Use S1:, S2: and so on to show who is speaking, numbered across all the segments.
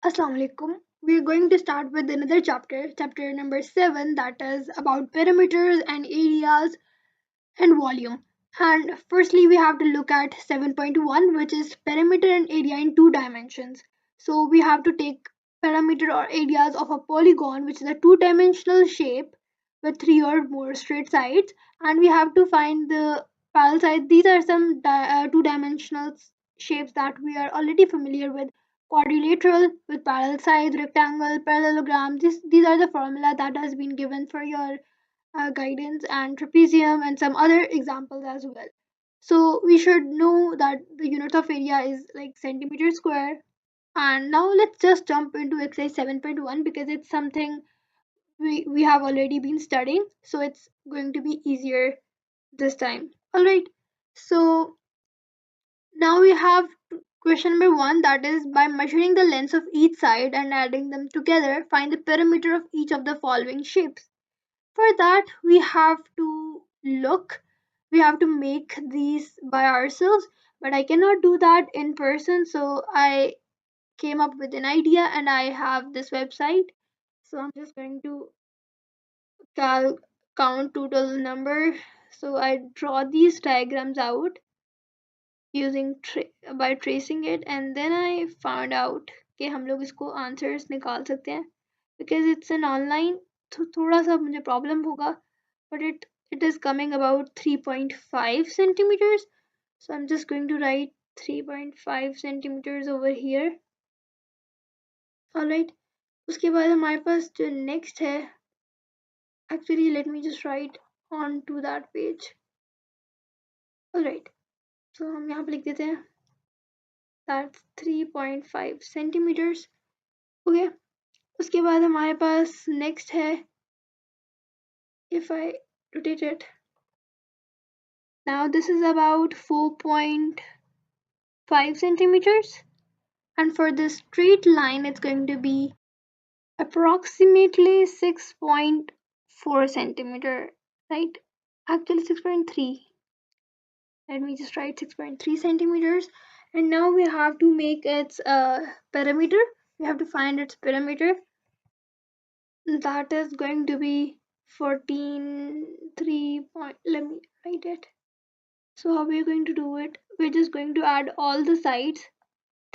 S1: Assalamu alaikum. We are going to start with another chapter, chapter number 7, that is about perimeters and areas and volume. And firstly, we have to look at 7.1, which is perimeter and area in two dimensions. So we have to take perimeter or areas of a polygon, which is a two-dimensional shape with three or more straight sides, and we have to find the parallel sides. These are some two-dimensional shapes that we are already familiar with. Quadrilateral with parallel sides, rectangle, parallelogram. These are the formula that has been given for your guidance, and trapezium and some other examples as well. So we should know that the unit of area is like centimeter square. And now let's just jump into exercise 7.1 because it's something we have already been studying. So it's going to be easier this time. Alright. So now we have question number 1, that is by measuring the lengths of each side and adding them together, find the perimeter of each of the following shapes. For that, we have to make these by ourselves, but I cannot do that in person. So I came up with an idea and I have this website. So I'm just going to cal- count total number. So I draw these diagrams out using by tracing it, and then I found out कि हम लोग इसको answers निकाल सकते हैं because it's an online. तो थोड़ा सा मुझे problem होगा, but it is coming about 3.5 centimeters. So I'm just going to write 3.5 centimeters over here. Alright. उसके बाद हमारे पास जो next है, actually let me just write on to that page. Alright. So हम यहाँ पे लिख देते हैं that's 3.5 centimeters. Okay. उसके बाद हमारे पास next है, if I rotate it, now this is about 4.5 centimeters, and for this straight line it's going to be approximately 6.4 centimeter, right? Actually 6.3. Let me just write 6.3 centimeters. And now we have to make its perimeter. We have to find its perimeter. That is going to be 14.3 point. Let me write it. So how we are going to do it? We're just going to add all the sides.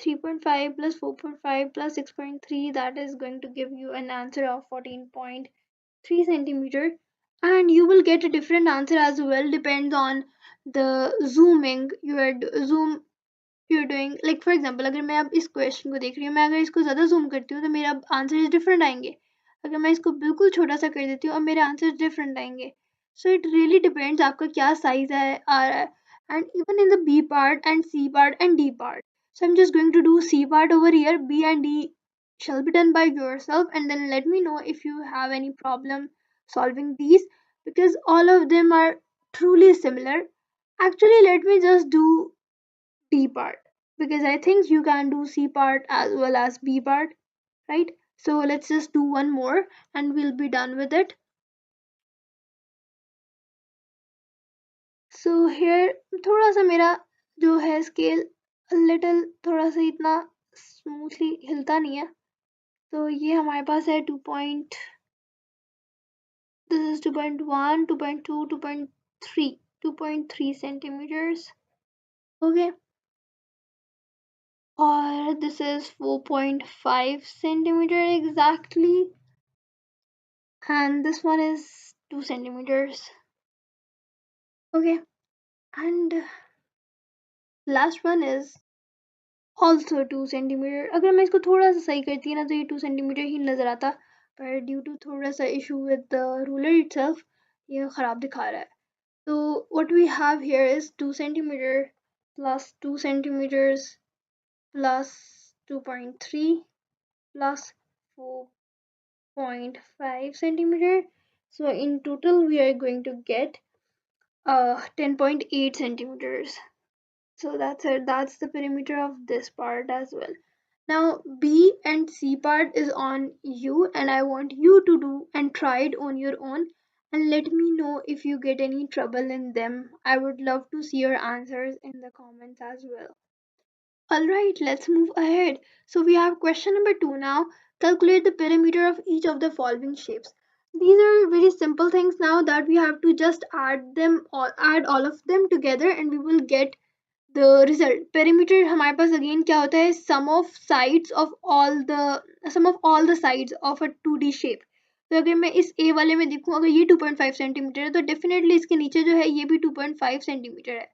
S1: 3.5 plus 4.5 plus 6.3, that is going to give you an answer of 14.3 centimeter, and you will get a different answer as well, depends on the zooming you are zoom you're doing. Like for example, अगर मैं अब इस question को देख रही हूँ, मैं अगर इसको ज़्यादा जूम करती हूँ तो मेरा आंसर डिफरेंट आएंगे. अगर मैं इसको बिल्कुल छोटा सा कर देती हूँ, अब मेरे आंसर डिफरेंट आएंगे. सो इट रियली डिपेंड्स आपका क्या साइज है आ रहा है. And even in the B part and C part and D part. So I'm just going to do C part over here. B and D shall be done by yourself, and then let me know if you have any problem solving these, because all of them are truly similar. Actually, let me just do D part because I think you can do C part as well as B part, right? So let's just do one more and we'll be done with it. So here थोड़ा सा मेरा जो है scale little थोड़ा सा इतना smoothly हिलता नहीं है. तो ये हमारे पास है 2 point, this is 2.1, 2.2, 2.3, 2.3 centimeters. Okay. Or this is 4.5 centimeter exactly. And this one is 2 centimeters. Okay. And last one is also 2 centimeter. अगर मैं इसको थोड़ा सा सही करती ना तो ये 2 centimeter ही नजर आता, पर due to थोड़ा सा issue with the ruler itself ये खराब दिखा रहा है. So what we have here is 2 centimeter plus 2 centimeters plus 2.3 plus 4.5 centimeter. So in total we are going to get 10.8 centimeters. So that's it. That's the perimeter of this part as well. Now B and C part is on you, and I want you to do and try it on your own and let me know if you get any trouble in them. I would love to see your answers in the comments as well. Alright, let's move ahead. So we have question number 2 now. Calculate the perimeter of each of the following shapes. These are very simple things now that we have to just add all of them together and we will get the result. Perimeter हमारे पास again क्या होता है? Sum of all the sides of a 2D shape. तो अगर मैं इस A वाले में देखूं, अगर ये 2.5 सेंटीमीटर है तो डेफिनेटली इसके नीचे जो है ये भी 2.5 सेंटीमीटर है.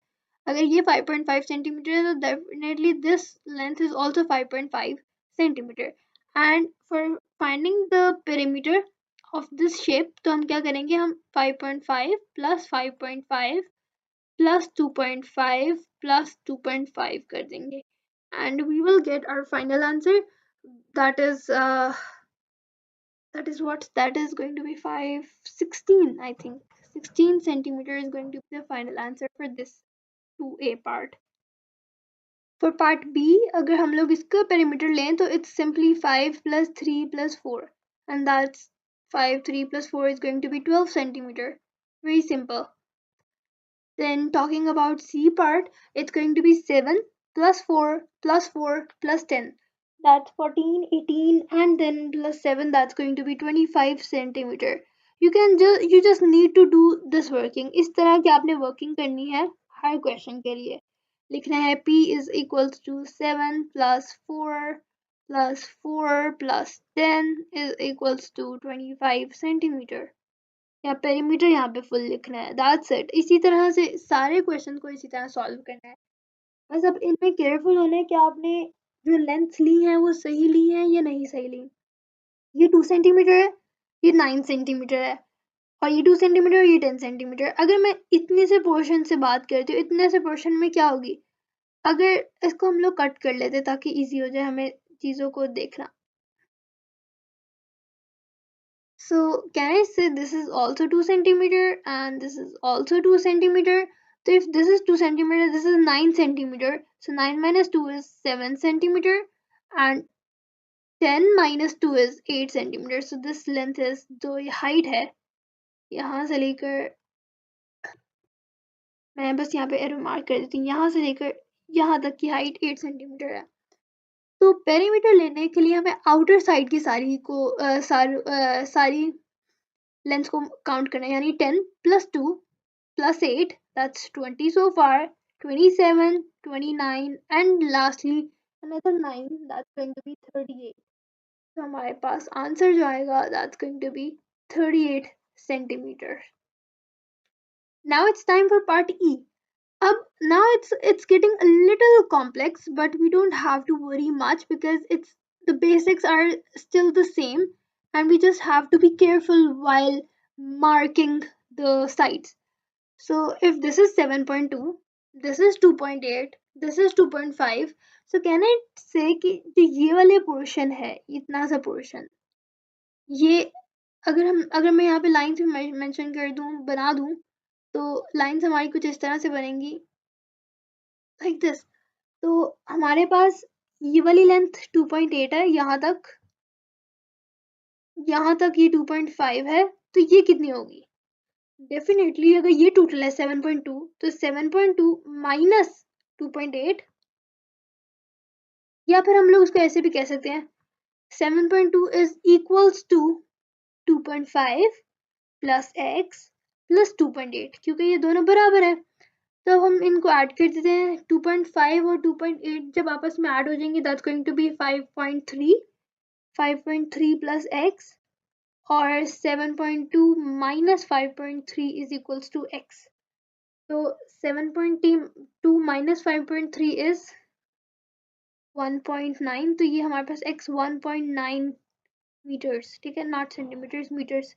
S1: अगर ये 5.5 सेंटीमीटर है तो definitely this length is also 5.5 centimetre. And for finding the perimeter of this shape तो हम क्या करेंगे, हम 5.5 प्लस 5.5 plus 2.5 plus 2.5 कर देंगे and we will get our final answer. That is that is going to be 516. I think 16 centimeter is going to be the final answer for this 2A part. For part B, अगर हम लोग इसका perimeter लें तो it's simply 5 plus 3 plus 4 and that's 5 3 plus 4 is going to be 12 centimeter. Very simple. Then talking about C part, it's going to be 7 plus 4 plus 4 plus 10. That's 14, 18 and then plus 7, that's going to be 25 centimeter. You just need to do this working. इस तरह की आपने working करनी है हर question के लिए. लिखना है P is equals to 7 plus 4 plus 10 is equals to 25 centimeter. या पेरीमीटर यहाँ पे फुल लिखना है. That's it. इसी तरह से सारे क्वेश्चन को इसी तरह सॉल्व करना है. बस अब इनमें केयरफुल होना है कि आपने जो लेंथ ली है वो सही ली है या नहीं सही ली. ये 2 सेंटीमीटर है, ये 9 सेंटीमीटर है और ये 2 सेंटीमीटर और ये 10 सेंटीमीटर. अगर मैं इतने से पोर्शन से बात करती हूँ, इतने से पोर्शन में क्या होगी, अगर इसको हम लोग कट कर लेते ताकि इजी हो जाए हमें चीज़ों को देखना. So can I say this is also 2 centimeter and this is also 2 centimeter? So if this is 2 centimeter, this is 9 centimeter. So 9 minus 2 is 7 centimeter and 10 minus 2 is 8 centimeter. So this length is, जो ये height है, यहाँ से लेकर, मैं बस यहाँ पे एरो मार्क कर देती हूँ, यहाँ से लेकर यहाँ तक की हाइट 8 सेंटीमीटर है. तो पेरीमीटर लेने के लिए हमें आउटर साइड की सारी लेंथ को काउंट करना है, यानी 10 plus 2 plus 8, that's 20 so far, 27, 29 and lastly another 9, that's going to be 38. तो हमारे पास आंसर जो आएगा that's going to be 38 centimeters. Now it's time for part E. Now it's getting a little complex, but we don't have to worry much because the basics are still the same and we just have to be careful while marking the sides. So if this is 7.2, this is 2.8, this is 2.5, so can I say कि जो ये वाले portion है, इतना सा portion, ये अगर मैं यहाँ पे लाइन्स में मेंशन कर दूँ, बना दूँ, तो लाइन्स हमारी कुछ इस तरह से बनेंगी लाइक दिस. तो हमारे पास ये वाली लेंथ 2.8 है, यहाँ तक ये 2.5 है, तो ये कितनी होगी? डेफिनेटली अगर ये टोटल है 7.2 तो 7.2 माइनस 2.8, या फिर हम लोग उसको ऐसे भी कह सकते हैं 7.2 is equals to 2.5 plus x plus 2.8, क्योंकि ये दोनों बराबर है. तो हम इनको ऐड कर देते हैं. 2.5 और 2.8 जब आपस में ऐड हो जाएंगे that's going to be 5.3 plus x और 7.2 minus 5.3 is equals to x. So 7.2 minus 5.3 is 1.9. तो ये हमारे पास x 1.9 मीटर्स, ठीक है, नॉट सेंटीमीटर्स, मीटर्स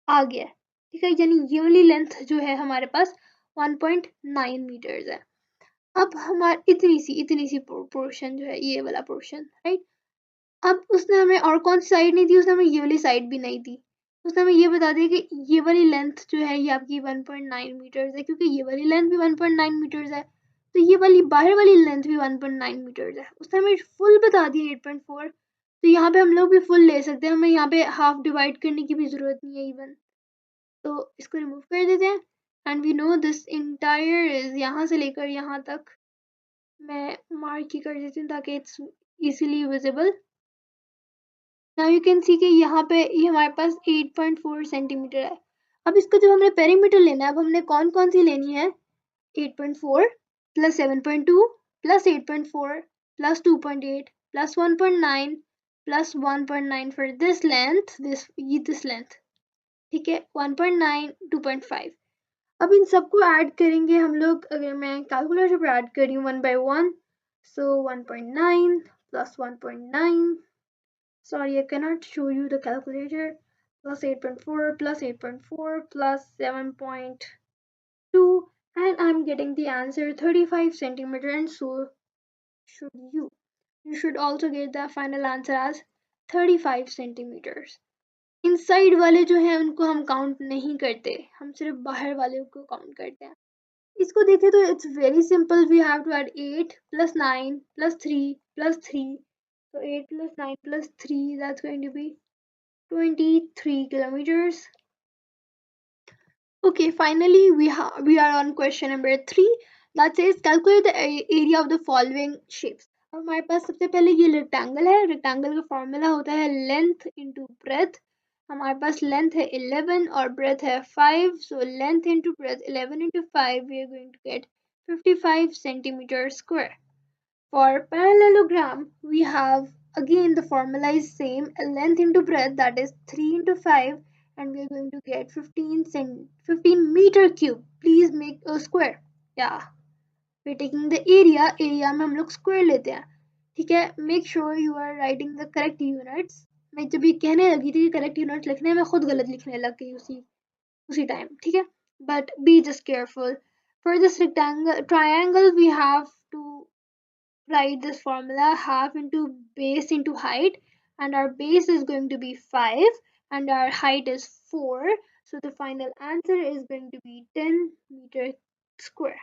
S1: आ गया, ठीक है. यानी ये वाली लेंथ जो है हमारे पास 1.9 मीटर्स है. अब हमारे इतनी सी पोर्शन जो है, ये वाला पोर्शन, राइट. अब उसने हमें और कौन सी साइड नहीं दी, उसने हमें ये वाली साइड भी नहीं दी. उसने हमें ये बता दिया कि ये वाली लेंथ जो है ये आपकी 1.9 मीटर्स है, क्योंकि ये वाली लेंथ भी 1.9 मीटर्स है, तो ये वाली बाहर वाली लेंथ भी 1.9 मीटर्स है. उसने हमें फुल बता दिया 8.4. तो यहाँ पे हम लोग भी फुल ले सकते हैं, हमें यहाँ पे हाफ डिवाइड करने की भी ज़रूरत नहीं है इवन. तो इसको रिमूव कर देते हैं and we know this entire is यहाँ से लेकर यहाँ तक मैं मार्क ही कर देती हूँ ताकि it's easily visible. Now you can see कि यहाँ पे ये हमारे पास 8.4 सेंटीमीटर है। अब इसको जब हमने पेरीमीटर लेना है, अब हमने कौन कौन सी लेनी है, 8.4 plus 7.2 plus 8.4 plus 2.8 plus 1.9 plus 1.9 for this length, this length, ठीक है, 1.9 2.5। अब इन सबको ऐड करेंगे हम लोग। अगर मैं कैलकुलेटर पर ऐड कर रही हूँ one by one, so 1.9 plus 1.9, sorry I cannot show you the calculator, plus 8.4 plus 8.4 plus 7.2, and I'm getting the answer 35 centimeter, and so should you. You should also get the final answer as 35 centimeters. Inside वाले जो हैं उनको हम count नहीं करते, हम सिर्फ बाहर वाले को काउंट करते हैं। इसको देखें तो it's very simple, we have to add 8 plus 9 plus 3 plus 3, so 8 plus 9 plus 3, that's going to be 23 kilometers. Okay, finally we are on question number 3, that says calculate the area of the following shapes. अब हमारे पास सबसे पहले ये rectangle है, rectangle का formula होता है length into breadth. हमारे पास लेंथ है 11 और ब्रेथ है 5, so length into breadth 11 into 5, we are going to get 55 centimeter square. For parallelogram, we have again the formula is same, length into breadth, that is 3 into 5, and we are going to get 15 meter cube. Please make a square. Yeah, we're taking the area में हम लोग square लेते हैं, ठीक है। Make sure you are writing the correct units. मैं जब ये कहने लगी थी कि correct units लिखने, मैं खुद गलत लिखने लग गई उसी टाइम, ठीक है। But be just careful. For this triangle, we have to write this formula, half into base into height, and our base is going to be 5 and our height is 4, so the final answer is going to be 10 meter square.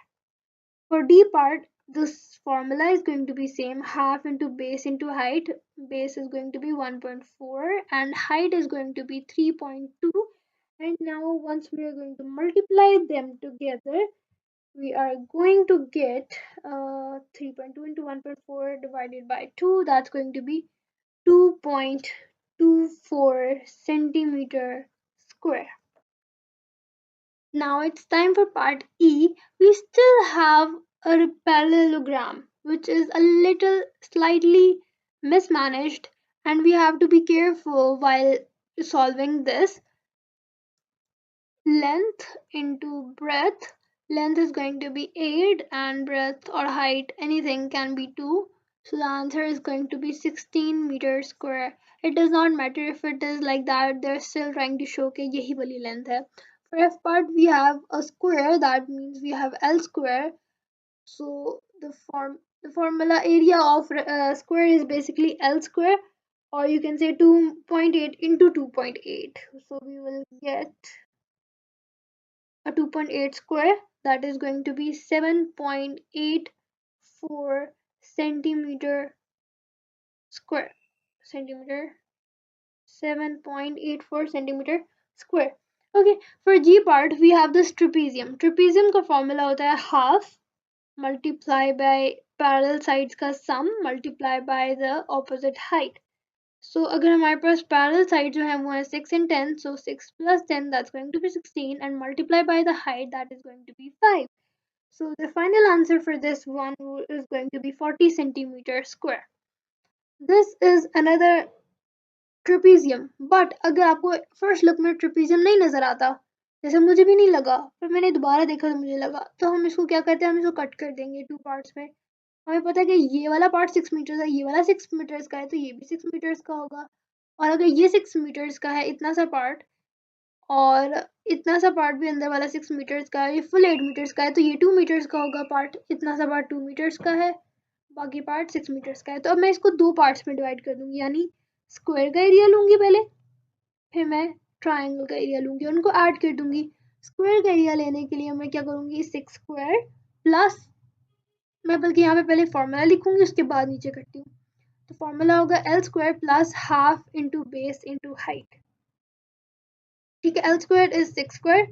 S1: For D part, this formula is going to be same, half into base into height. Base is going to be 1.4 and height is going to be 3.2, and now once we are going to multiply them together, we are going to get 3.2 into 1.4 divided by 2, that's going to be 2.24 centimeter square. Now it's time for part E. We still have a parallelogram which is a little slightly mismanaged, and we have to be careful while solving this. Length into breadth, length is going to be 8 and breadth or height anything can be 2, so the answer is going to be 16 meters square. It does not matter if it is like that, they're still trying to show कि यही वाली length है. For F part we have a square, that means we have L square, so the formula area of square is basically L square, or you can say 2.8 into 2.8, so we will get a 2.8 square, that is going to be 7.84 centimeter square. 7.84 centimeter square. Okay, for G part we have this trapezium. Trapezium का formula होता है half multiply by parallel sides का sum multiply by the opposite height. So अगर हमारे पास parallel side जो है वो है 6 and 10, so 6 plus 10, that's going to be 16, and multiply by the height, that is going to be 5. So the final answer for this one is going to be 40 centimeter square. This is another trapezium, but अगर आपको first look में trapezium नहीं नजर आता, जैसे मुझे भी नहीं लगा, पर मैंने दोबारा देखा तो मुझे लगा, तो हम इसको क्या करते हैं, हम इसको कट कर देंगे 2 पार्ट्स में। हमें पता है कि ये वाला पार्ट 6 मीटर्स है, ये वाला 6 मीटर्स का है, तो ये भी 6 मीटर्स का होगा। और अगर ये 6 मीटर्स का है इतना सा पार्ट, और इतना सा पार्ट भी अंदर वाला 6 मीटर्स का है, ये फुल 8 मीटर्स का है, तो ये 2 मीटर्स का होगा पार्ट, इतना सा पार्ट 2 मीटर्स का है, बाकी पार्ट 6 मीटर्स का है। तो अब मैं इसको 2 पार्ट्स में डिवाइड कर दूंगी, यानी स्क्वायर का एरिया लूंगी पहले, फिर मैं ट्राइंगल का एरिया लूंगी, उनको ऐड कर दूंगी। स्क्वायर का एरिया लेने के लिए मैं क्या करूंगी, 6 स्क्वायर प्लस, मैं बल्कि यहाँ पे पहले फॉर्मूला लिखूंगी उसके बाद नीचे करती हूँ, तो फॉर्मूला होगा L square plus half into base into height, ठीक है। एल स्क्वायर इज 6 स्क्वायर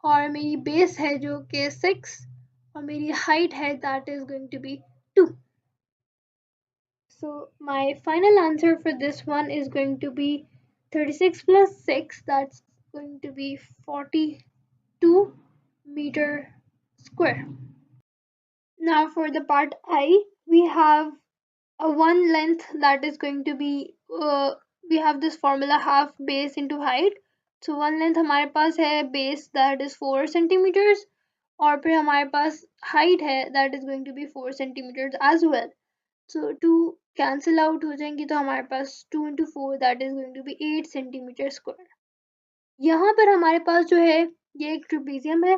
S1: और मेरी बेस है जो कि 6 और मेरी हाइट है that is going to be So my final answer for this one is going to be 36 plus 6, that's going to be 42 meter square. Now for the part I, we have a one length that is going to be we have this formula half base into height. So one length हमारे पास है base that is 4 centimeters और फिर हमारे पास height है that is going to be 4 centimeters as well. So two cancel out हो जाएंगी तो हमारे पास 2 into 4 that is going to be 8 centimeter square. यहाँ पर हमारे पास जो है ये एक ट्रिपीजियम है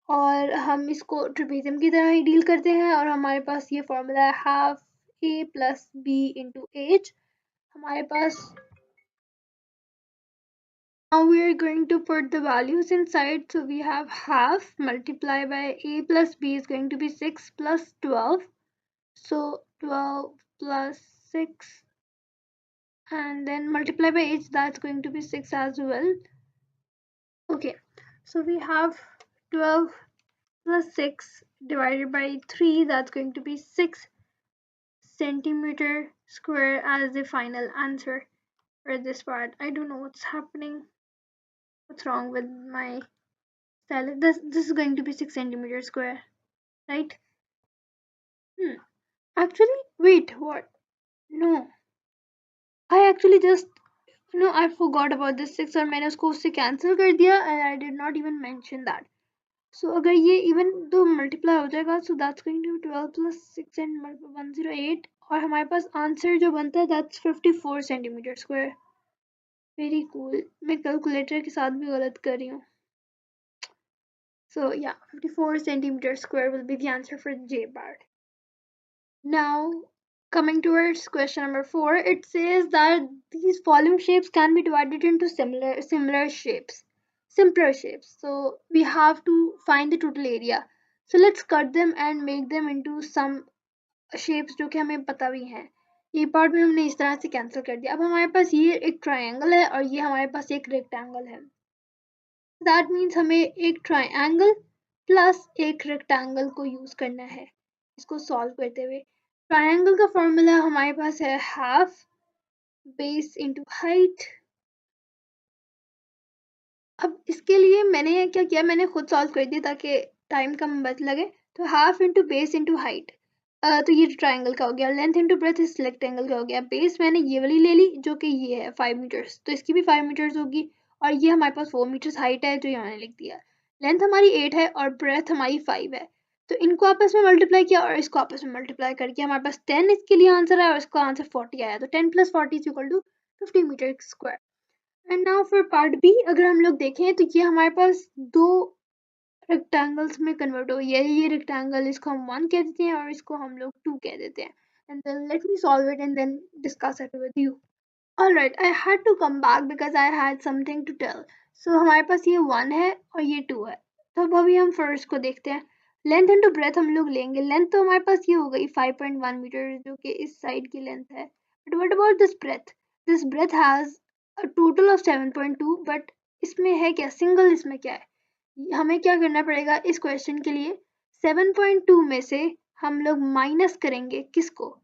S1: और हम इसको ट्रिपीजियम की तरह ही डील करते हैं और हमारे पास ये फॉर्मूला है half a plus b into h. हमारे पास now we are going to put the values inside. So we have half multiplied by a plus b is going to be 6 plus 12. So 12 plus 6 and then multiply by h, that's going to be 6 as well. Okay, so we have 12 plus 6 divided by 3, that's going to be 6 centimeter square as the final answer for this part. I don't know what's happening. What's wrong with my style? This is going to be 6 centimeter square, right? Actually, wait, what? No, I actually just I forgot about this 6 और मैंने उसको उससे cancel कर दिया and I did not even mention that. So अगर ये even दो multiply हो जाएगा so that's going to be 12 plus 6 and 108 और हमारे पास answer जो बनता है that's 54 centimeter square. Very cool. मैं calculator के साथ भी गलत कर रही हूँ. So yeah, 54 centimeter square will be the answer for the J part. Now, coming towards question number 4, it says that these volume shapes can be divided into simpler shapes. So we have to find the total area. So let's cut them and make them into some shapes जो कि हमें पता भी हैं. ये part में हमने इस तरह से कैंसिल कर दिया. अब हमारे पास ये एक ट्रायंगल है और ये हमारे पास एक रेक्टेंगल है. दैट मीन्स हमें एक ट्रायंगल प्लस एक रेक्टेंगल को यूज करना है इसको सॉल्व करते हुए. ट्रायंगल का फॉर्मूला हमारे पास है हाफ बेस इनटू हाइट. अब इसके लिए मैंने क्या किया, मैंने खुद सॉल्व कर दिया ताकि टाइम कम बच लगे. तो half into base into height, तो ये ट्रायंगल का हो गया. लेंथ इंटू ब्रेथ इस रेक्टेंगल का हो गया. बेस मैंने ये वाली ले ली जो कि ये है 5 मीटर्स, तो इसकी भी 5 मीटर्स होगी. और ये हमारे पास 4 मीटर्स हाइट है जो यहाँ लिख दिया. लेंथ हमारी 8 है और ब्रेथ हमारी 5 है. तो इनको आपस में मल्टीप्लाई किया और इसको आपस में मल्टीप्लाई करके हमारे पास 10 इसके लिए आंसर आया और इसका आंसर 40 आया. तो 10 plus 40 is equal to 50 metre square. And now for part B, अगर हम लोग देखें तो ये हमारे पास दो रेक्टेंगल्स में कन्वर्ट हो. ये रेक्टेंगल इसको हम 1 कह देते हैं और इसको हम लोग 2 कह देते हैं. And then let me solve it and then discuss it with you. Alright, I had to come back because I had something to tell. So हमारे पास ये 1 है और ये 2 है. तो अब अभी हम फर्स्ट को देखते हैं. लेंथ इंटू ब्रेथ हम लोग लेंगे. लेंथ तो हमारे पास ये हो गई 5.1 मीटर जो कि इस साइड की लेंथ है. But what about this breadth? This breadth has a total of 7.2, but इसमें है क्या, सिंगल इसमें क्या है. हमें क्या करना पड़ेगा इस क्वेश्चन के लिए, 7.2 में से हम लोग माइनस करेंगे किसको.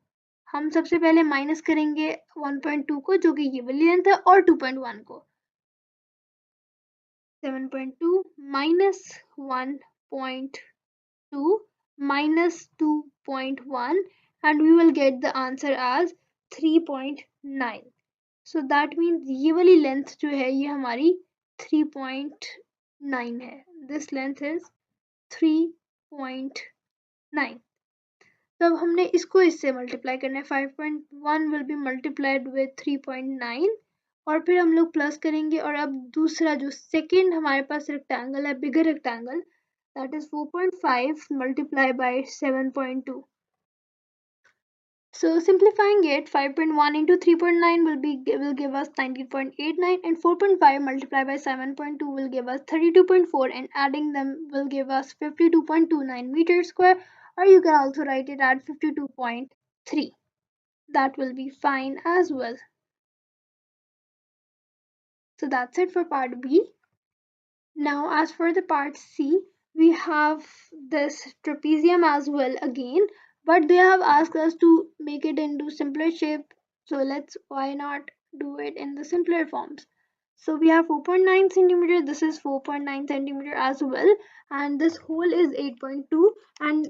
S1: हम सबसे पहले माइनस करेंगे 1.2 को जो कि ये वाली लेंथ है और 2.1 को. 7.2 minus 1.2 minus 2.1 and we will get the answer as 3.9. So that means ये वाली लेंथ जो है ये हमारी 3.9 है. This length is 3.9. तो अब हमने इसको इससे मल्टीप्लाई करना है. 5.1 will be multiplied with 3.9 और फिर हम लोग प्लस करेंगे. और अब दूसरा जो सेकंड हमारे पास रेक्टेंगल है, bigger rectangle, that is 4.5 multiplied by 7.2. So simplifying it, 5.1 into 3.9 will give us 19.89 and 4.5 multiplied by 7.2 will give us 32.4 and adding them will give us 52.29 meters square, or you can also write it at 52.3. That will be fine as well. So that's it for part B. Now as for the part C, we have this trapezium as well again. but they have asked us to make it into simpler shape, so let's why not do it in the simpler forms. So we have 4.9 centimeter, this is 4.9 centimeter as well, and this hole is 8.2, and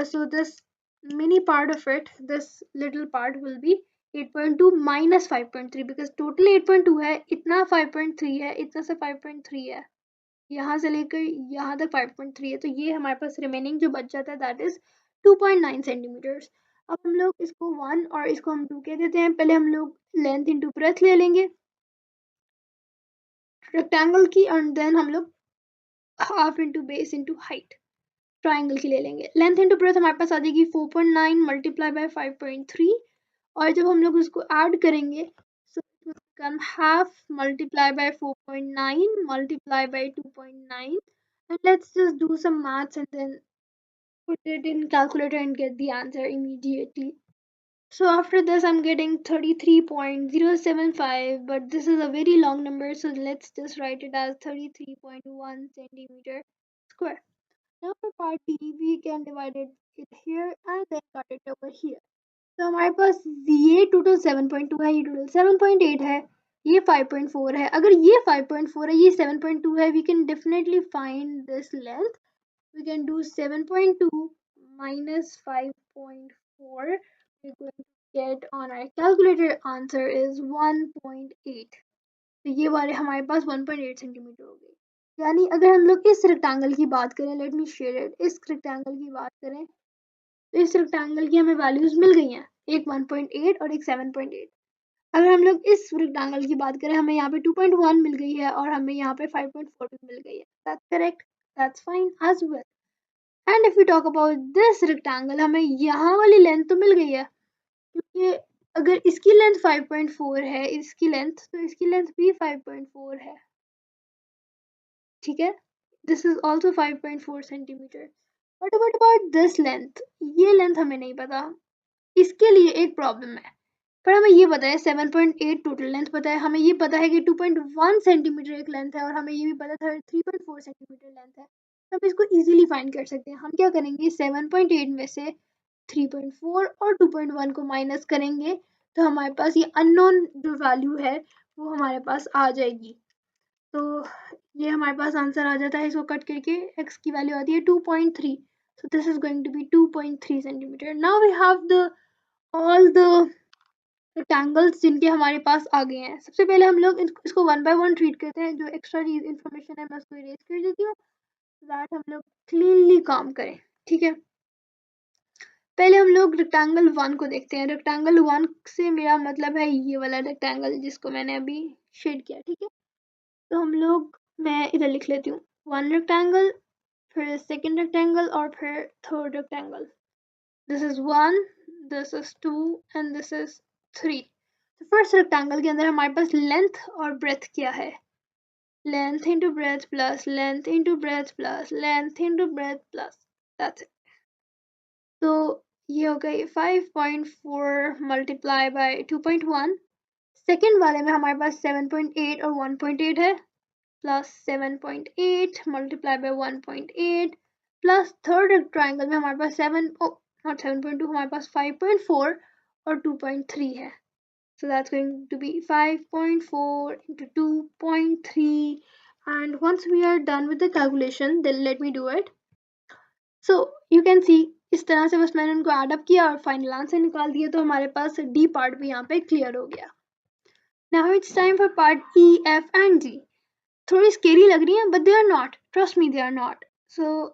S1: so this mini part of it, this little part will be 8.2 minus 5.3, because total 8.2 है, इतना 5.3 है, इतना से 5.3 है, यहाँ से लेकर यहाँ तक 5.3 है, तो ये हमारे पास रिमेनिंग जो बच जाता है दैट इज 2.9 सेंटीमीटर्स। अब हम लोग इसको 1 और इसको हम 2 कह देते हैं। पहले हम लोग लेंथ इंटू ब्रेथ ले लेंगे रेक्टेंगल की, एंड देन हम लोग half into base into height triangle की ले लेंगे। लेंथ इंटू ब्रेथ हमारे पास आ जाएगी 4.9 मल्टीप्लाई बाय 5.3, और जब हम लोग उसको ऐड करेंगे so it will become half multiply by 4.9 multiply by 2.9, and let's just do some maths and then put it in calculator and get the answer immediately. So after this I'm getting 33.075, but this is a very long number, so let's just write it as 33.1 centimeter square. Now for part D we can divide it here and then cut it over here. तो हमारे पास ये total 7.2 है, ये total 7.8 है, ये 5.4 है। अगर ये 5.4 है, ये 7.2 है, we can definitely find this length. We can do 7.2 minus 5.4. We're going to get on our calculator answer is 1.8. तो ये वाले हमारे पास 1.8 सेंटीमीटर हो गए। यानी अगर हम लोग इस रेक्टेंगल की बात करें, लेट मी शेयर इट, इस रेक्टेंगल की बात करें तो इस रेक्टेंगल की हमें वैल्यूज मिल गई हैं, एक 1.8 और एक 7.8। अगर हम लोग इस रेक्टेंगल की बात करें, हमें यहाँ पे 2.1 मिल गई है और हमें यहाँ पे 5.4 भी मिल गई है। That's correct, that's fine as well. And if you talk about this rectangle, हमें यहाँ वाली लेंथ तो मिल गई है, क्योंकि अगर इसकी लेंथ 5.4 है, इसकी लेंथ, तो इसकी लेंथ भी 5.4 है, ठीक है। This is also 5.4 centimetre. But what about this length, ये लेंथ हमें नहीं पता, इसके लिए एक प्रॉब्लम है। पर हमें ये पता है 7.8 टोटल लेंथ पता है, हमें ये पता है कि 2.1 सेंटीमीटर एक लेंथ है, और हमें ये भी पता था 3.4 सेंटीमीटर लेंथ है, तो हम इसको इजीली फाइंड कर सकते हैं। हम क्या करेंगे, 7.8 में से 3.4 और 2.1 को माइनस करेंगे, तो हमारे पास ये अननोन जो वैल्यू है वो हमारे पास आ जाएगी। तो ये हमारे पास आंसर आ जाता है, इसको कट करके x की वैल्यू आती है 2.3, so this is going to be 2.3 centimeter. Now we have the all the rectangles जिनके हमारे पास आ गए हैं। सबसे पहले हम लोग इसको वन बाय वन ट्रीट करते हैं, जो एक्स्ट्रा इन्फॉर्मेशन है मैं उसको इरेज कर देती हूँ, दैट हम लोग क्लीनली काम करें, ठीक है। पहले हम लोग रेक्टेंगल 1 को देखते हैं। रेक्टेंगल 1 से मेरा मतलब है ये वाला रेक्टेंगल जिसको मैंने अभी शेड किया, ठीक है। तो हम लोग, मैं इधर लिख लेती हूँ 1 रेक्टेंगल, फिर सेकेंड रेक्टेंगल और फिर third rectangle. This is 1, this is 2 and this is 3। तो फर्स्ट रेक्टेंगल के अंदर हमारे पास लेंथ और ब्रेथ क्या है, length into breadth plus length into breadth plus length into breadth plus, that's it. तो ये हो गई 5.4 मल्टीप्लाई बाय 2.1। सेकेंड वाले में हमारे पास 7.8 और 1.8 है, plus 7.8 multiply by 1.8, plus third triangle में हमारे पास 7 नॉट 7.2, हमारे पास 5.4 और 2.3 है। So that's going to be 5.4 into 2.3, and once we are done with the calculation, then let me do it. So you can see इस तरह से बस मैंने उनको ऐड अप किया और फाइनल आंसर निकाल दिया, तो हमारे पास डी पार्ट भी यहाँ पे क्लियर हो गया। Now it's time for part E, F and G. थोड़ी स्केरी लग रही हैं, but they are not. Trust me, they are not. So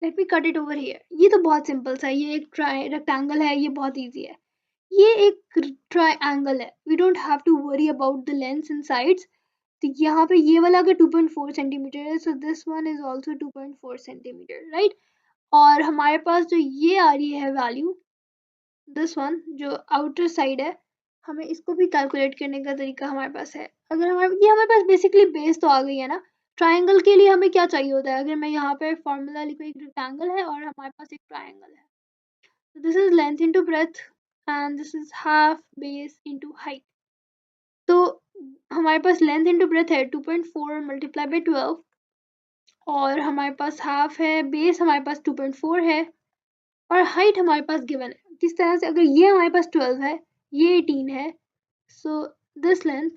S1: let me cut it over here. ये तो बहुत सिंपल सा है, ये एक रेक्टेंगल है, ये बहुत इजी है। ये एक ट्राइंगल है, we don't have to worry about the lengths and sides. तो यहाँ पे ये वाला अगर 2.4 सेंटीमीटर है, so this one is also 2.4 centimetre, right. और हमारे पास जो ये आ रही है वैल्यू, दिस वन जो आउटर साइड है, हमें इसको भी कैलकुलेट करने का तरीका हमारे पास है। अगर हमारे पास बेसिकली बेस तो आ गई है ना। ट्राइंगल के लिए हमें क्या चाहिए होता है, अगर मैं यहाँ पे फॉर्मूला लिखूँ, एक रेक्टेंगल है और हमारे पास एक ट्राइंगल है, so this is length into breadth and this is half base into height. तो हमारे पास लेंथ इंटू ब्रेथ है 2.4 मल्टीप्लाई बाई 12, और हमारे पास हाफ है, बेस हमारे पास 2.4 है, और हाइट हमारे पास गिवन है। किस तरह से, अगर ये हमारे पास 12 है, ये 18 है, so this length,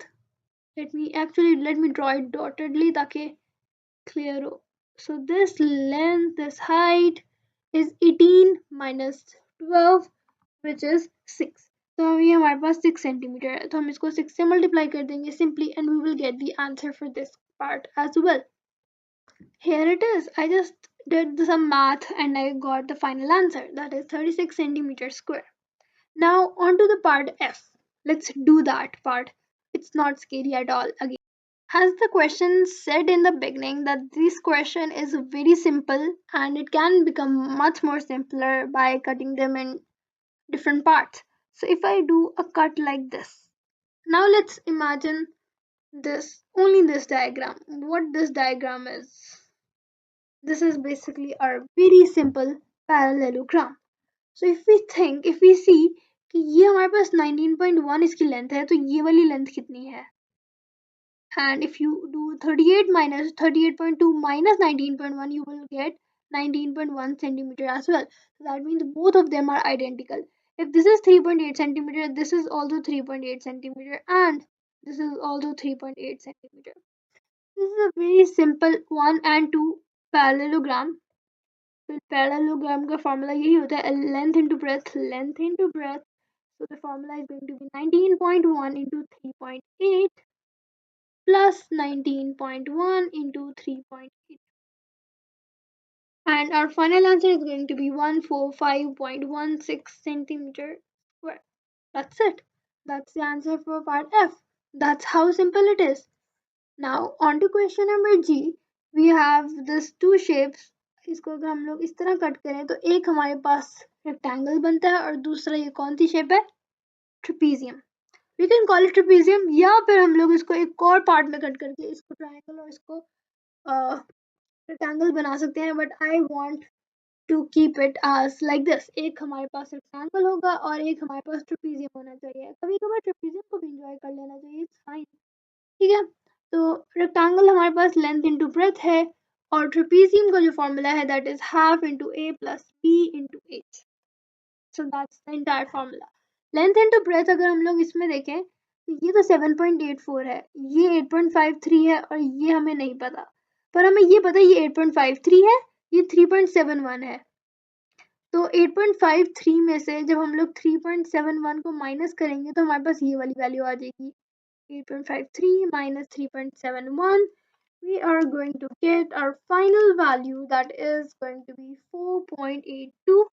S1: let me draw it dottedly ताकि clear हो. So this length, this height is 18 minus 12, which is 6. तो ये हमारे पास 6 सेंटीमीटर है, तो हम इसको 6 से मल्टीप्लाई कर देंगे simply, and we will get the answer for this part as well. Here it is. I just did some math and I got the final answer, that is 36 centimeters square. Now on to the part F. Let's do that part. It's not scary at all again. As the question said in the beginning, that this question is very simple and it can become much more simpler by cutting them in different parts. So if I do a cut like this, now let's imagine only this diagram. What this diagram is, this is basically our very simple parallelogram. So if we see कि ये हमारे पास 19.1 इसकी length है, तो ये वाली length कितनी है? And if you do 38.2 minus 19.1, you will get 19.1 centimeter as well. So that means both of them are identical. If this is 3.8 centimeter, this is also 3.8 centimeter, and this is also 3.8 centimeter. This is a very simple 1 and 2 parallelogram. So parallelogram का formula यही होता है, length into breadth, length into breadth. So the formula is going to be 19.1 into 3.8 plus 19.1 into 3.8, and our final answer is going to be 145.16 centimeter square. That's it. That's the answer for part F. That's how simple it is. Now on to question number G. We have this two shapes. इसको अगर हम लोग इस तरह cut करें तो एक हमारे पास रेक्टेंगल बनता है और दूसरा ये कौन सी शेप है? Trapezium. We can call it trapezium, या फिर हम लोग इसको एक और पार्ट में कट करके इसको ट्रायंगल और इसको रेक्टेंगल बना सकते हैं, but I want to keep it as like this. एक हमारे पास रेक्टेंगल होगा और एक हमारे पास ट्रेपीजियम होना चाहिए. कभी कभार ट्रेपीजियम को भी इंजॉय कर लेना चाहिए, इट्स फाइन. ठीक है, तो रेक्टेंगल हमारे पास लेंथ इनटू ब्रेथ है, और ट्रेपीजियम का जो फॉर्मूला है that is half into a plus b into h. So that's the entire formula. Length into breadth अगर हम लोग इसमें देखें तो ये तो 7.84 है, ये 8.53 है, और ये हमें नहीं पता, पर हमें ये पता है ये 8.53 है, ये 3.71 है. तो 8.53 में से जब हम लोग 3.71 को माइनस करेंगे तो हमारे पास ये वाली वैल्यू आ जाएगी. 8.53 minus 3.71, we are going to get our final value, that is going to be 4.82,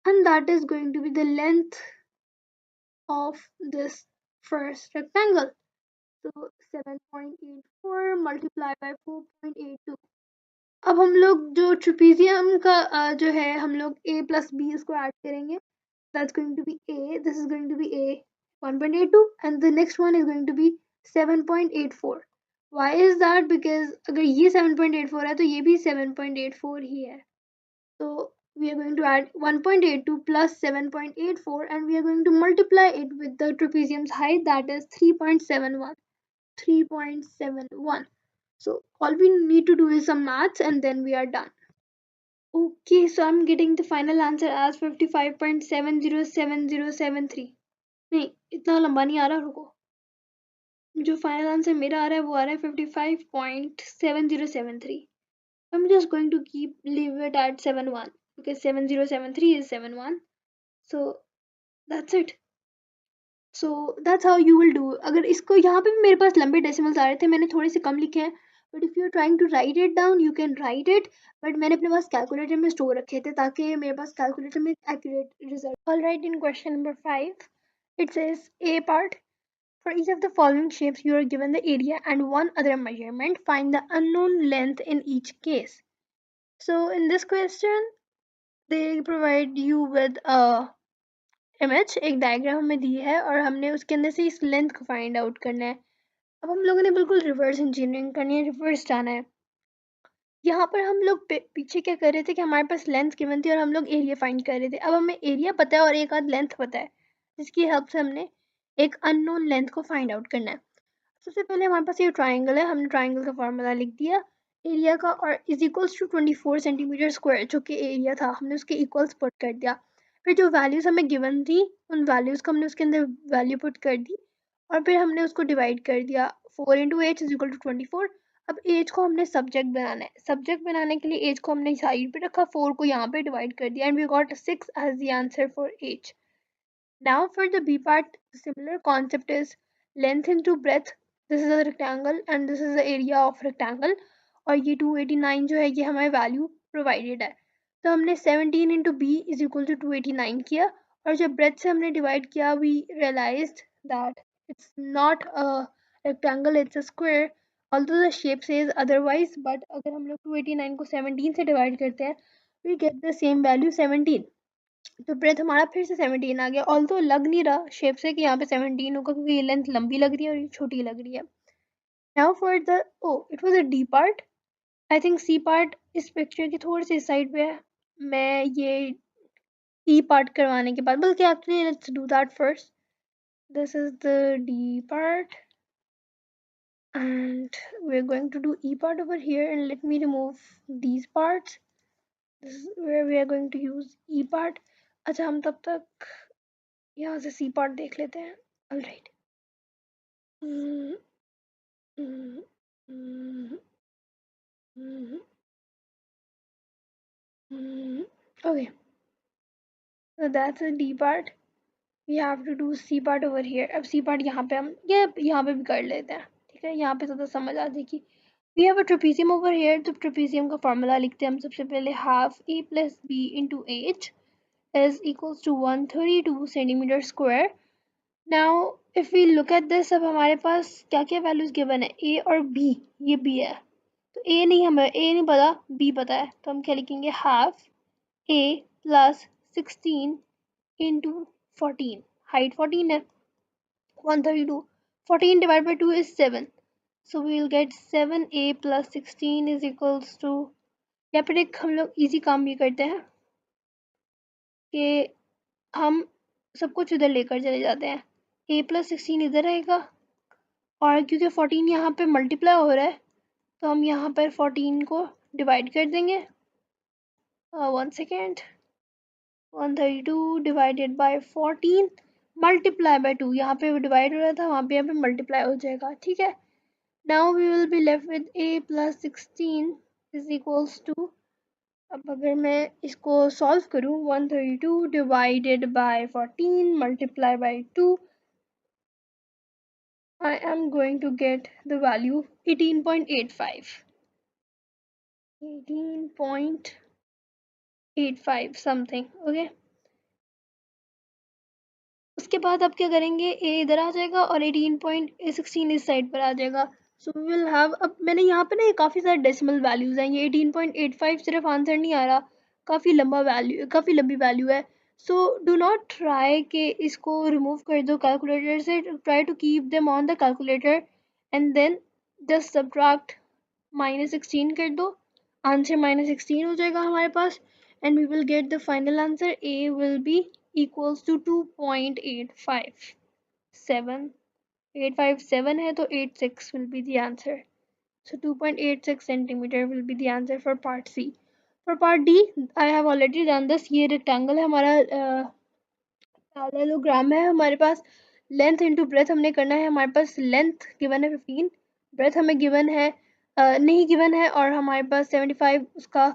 S1: and that is going to be the length of this first rectangle. So 7.84 multiplied by 4.82. अब हम लोग जो ट्रेपीजियम का जो है हम लोग a plus b इसको ऐड करेंगे. That's going to be a, this is going to be a 1.82, and the next one is going to be 7.84. Why is that? Because अगर ये 7.84 है तो ये भी 7.84 ही है. So we are going to add 1.82 plus 7.84, and we are going to multiply it with the trapezium's height, that is 3.71. 3.71. So all we need to do is some maths and then we are done. Okay, so I'm getting the final answer as 55.707073. नहीं, इतना लंबा नहीं आ रहा, रुको. जो final answer मेरा आ रहा है वो आ रहा है 55.7073. I'm just going to leave it at 71 because 7073 is 71. So that's it. So that's how you will do. अगर इसको यहाँ पे भी मेरे पास लंबे डेसिमल्स आ रहे थे, मैंने थोड़े से कम लिखे हैं, but if you are trying to write it down you can write it, but मैंने अपने पास कैलकुलेटर में स्टोर रखे थे ताकि मेरे पास कैलकुलेटर में accurate result. Alright, in question number 5 it says A part. For each of the following shapes, you are given the area and one other measurement. Find the unknown length in each case. So in this question, they provide you with a image, एक diagram हमें दी है और हमने उसके अंदर से इस length को फाइंड आउट करना है. अब हम लोगों ने बिल्कुल रिवर्स इंजीनियरिंग करनी है, रिवर्स जाना है. यहाँ पर हम लोग पीछे क्या कर रहे थे कि हमारे पास लेंथ गिवन थी और हम लोग एरिया फाइंड कर रहे थे. अब हमें एरिया पता है और एक आध लेंथ पता है, जिसकी हेल्प से हमने एक अननोन लेंथ को फाइंड आउट करना है. सबसे पहले हमारे पास ये ट्राइंगल है, हमने ट्राइंगल का फॉर्मूला लिख दिया. एरिया का और is equals to 24 centimetre square, जो कि एरिया था, हमने उसके इक्वल्स पुट कर दिया। फिर जो वैल्यूज़ हमें गिवन थी उन वैल्यूज़ को हमने उसके अंदर वैल्यू पुट कर दी और फिर हमने उसको डिवाइड कर दिया। 4 into h is equal to 24। अब एज को हमने सब्जेक्ट बनाना है। सब्जेक्ट बनाने के लिए एज को हमने साइड पे रखा, 4 को यहाँ पे डिवाइड कर दिया and we got 6 as the answer for h. Now for the B part, the similar concept is length into breadth. This is a rectangle and this is the area of rectangle. और ये 289 जो है ये हमें value provided है। तो हमने 17 into b is equal to 289 किया और जब ब्रेथ से हमने डिवाइड किया we realized that it's not a rectangle, it's a square, although the shape says otherwise, but अगर हम लोग 289 को 17 से डिवाइड करते हैं we get the same value 17। तो ब्रेथ हमारा फिर से 17 आ गया, ऑल्दो लग नहीं रहा शेप से कि यहाँ पे 17 होगा क्योंकि ये लेंथ लंबी लग रही है और ये छोटी लग रही है। Now for the o it was a D part. I think C part इस पिक्चर की थोड़ी सी साइड पे है। मैं ये ई पार्ट करवाने के बाद, बल्कि actually let's do that first. This is the D part and we're going to do E part over here, and let me remove these parts. This is where we are going to use E part. अच्छा हम तब तक यहाँ से C part देख लेते हैं। Alright. Okay, so that's a D part. We have to do C part over here. अब C part यहाँ पे हम ये यहाँ पे भी कर लेते हैं, ठीक है, यहाँ पे ज़्यादा समझ आ जाएगी। We have a trapezium over here. तो trapezium का फॉर्मूला लिखते हैं हम सबसे पहले। Half A plus B into H is equals to 132 centimetre square. Now if we look at this, अब हमारे पास क्या क्या वैल्यूज गिवन है, A और B। ये B है तो A नहीं, हमें A नहीं पता, B पता है, तो हम क्या लिखेंगे, half A plus 16 into 14। Height 14 है, 132। 14 divide by 2 is 7, so we will get 7A plus 16 is equals to, या फिर एक हम लोग इजी काम ये करते हैं कि हम सब कुछ इधर लेकर चले जाते हैं। A प्लस 16 इधर रहेगा और क्योंकि 14 यहाँ पे मल्टीप्लाई हो रहा है तो हम यहाँ पर 14 को डिवाइड कर देंगे। 1 second, 132 divided by 14 multiply by 2, यहाँ पे डिवाइड हो रहा था वहाँ पे यहाँ पे मल्टीप्लाई हो जाएगा, ठीक है। Now we will be left with A plus 16 is equals to, अब अगर मैं इसको सॉल्व करूँ, 132 divided by 14 multiply by 2, I am going to get the value 18.85, 18.85 something, okay। उसके बाद आप क्या करेंगे, ए इधर आ जाएगा और 18.16 इस साइड पर आ जाएगा। सो वी विल हैव, अब मैंने यहाँ पे ना ये काफ़ी सारे डेसिमल वैल्यूज़ हैं, ये 18.85 सिर्फ आंसर नहीं आ रहा, काफ़ी लंबा वैल्यू, काफ़ी लंबी वैल्यू है। सो डू नॉट ट्राई कि इसको रिमूव कर दो कैलकुलेटर से, try to keep them on the calculator and then just subtract -16 कर दो, आंसर -16 हो जाएगा हमारे पास and we will get the final answer. A will be equals to 2.857, 857 है तो 86 will be the answer. So 2.86 centimeter will be the answer for part C. For part D, I have already done this. ये rectangle है हमारा, parallelogram है हमारे पास। Length into breadth हमने करना है, हमारे पास लेंथ गिवन है 15, ब्रेथ हमें गिवन है नहीं गिवन है, और हमारे पास 75 उसका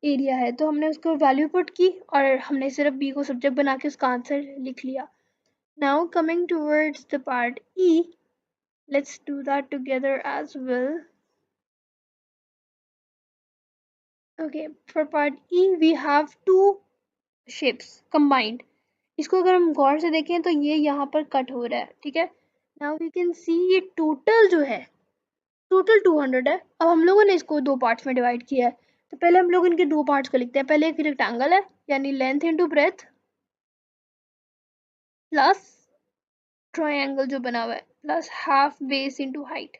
S1: एरिया है, तो हमने उसको वैल्यू पुट की और हमने सिर्फ बी को सब्जेक्ट बना के उसका आंसर लिख लिया। Now coming towards the part E, let's do that together as well. Okay, for part E we have two shapes combined. इसको अगर हम गौर से देखें तो ये यहाँ पर कट हो रहा है, ठीक है। नाउ वी कैन सी ये टोटल जो है, टोटल 200 है। अब हम लोगों ने इसको दो पार्ट्स में डिवाइड किया है, तो पहले हम लोग इनके दो पार्ट्स को लिखते हैं। पहले एक रेक्टेंगल है यानी length into breadth plus triangle जो बना हुआ है plus half base into height,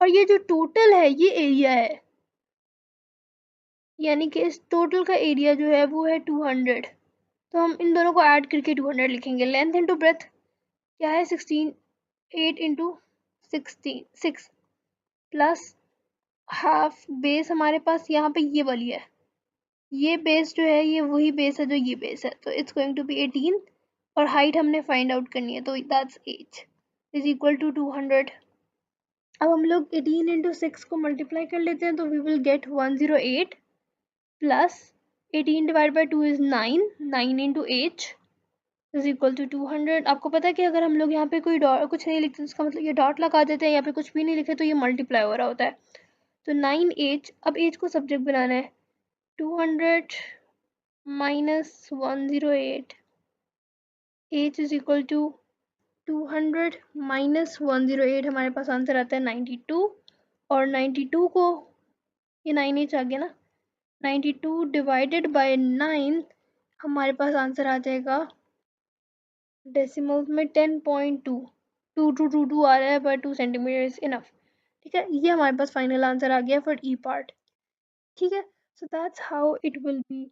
S1: और ये जो टोटल है ये एरिया है, यानी कि इस टोटल का एरिया जो है वो है 200। तो हम इन दोनों को ऐड करके 200 लिखेंगे। लेंथ इंटू ब्रेथ क्या है 16, 8 इंटू 16 6 प्लस हाफ बेस हमारे पास यहाँ पे ये वाली है, ये बेस जो है ये वही बेस है जो ये बेस है, तो इट्स गोइंग टू बी 18 और हाइट हमने फाइंड आउट करनी है, तो that's h is equal to 200। अब हम लोग 18 इंटू 6 को मल्टीप्लाई कर लेते हैं, तो we will get 108 plus 18 divide by 2 is 9, 9 into h is equal to 200। आपको पता है कि अगर हम लोग यहाँ पे कोई डॉट कुछ नहीं लिखते, उसका मतलब ये डॉट लगा देते हैं, यहाँ पे कुछ भी नहीं लिखे तो ये मल्टीप्लाई हो रहा होता है। तो 9h, अब h को सब्जेक्ट बनाना है, 200 minus 108, h is equal to 200 minus 108, हमारे पास आंसर आता है 92, और 92 को, ये 9h आ गया ना, 92 डिवाइडेड बाय 9, हमारे पास आंसर आ जाएगा डेसिमल्स में 10.2, 2222 आ रहा है, पर 2 सेंटीमीटर इज इनफ। ठीक है, ये हमारे पास फाइनल आंसर आ गया फॉर ई पार्ट। ठीक है, so that's how it will be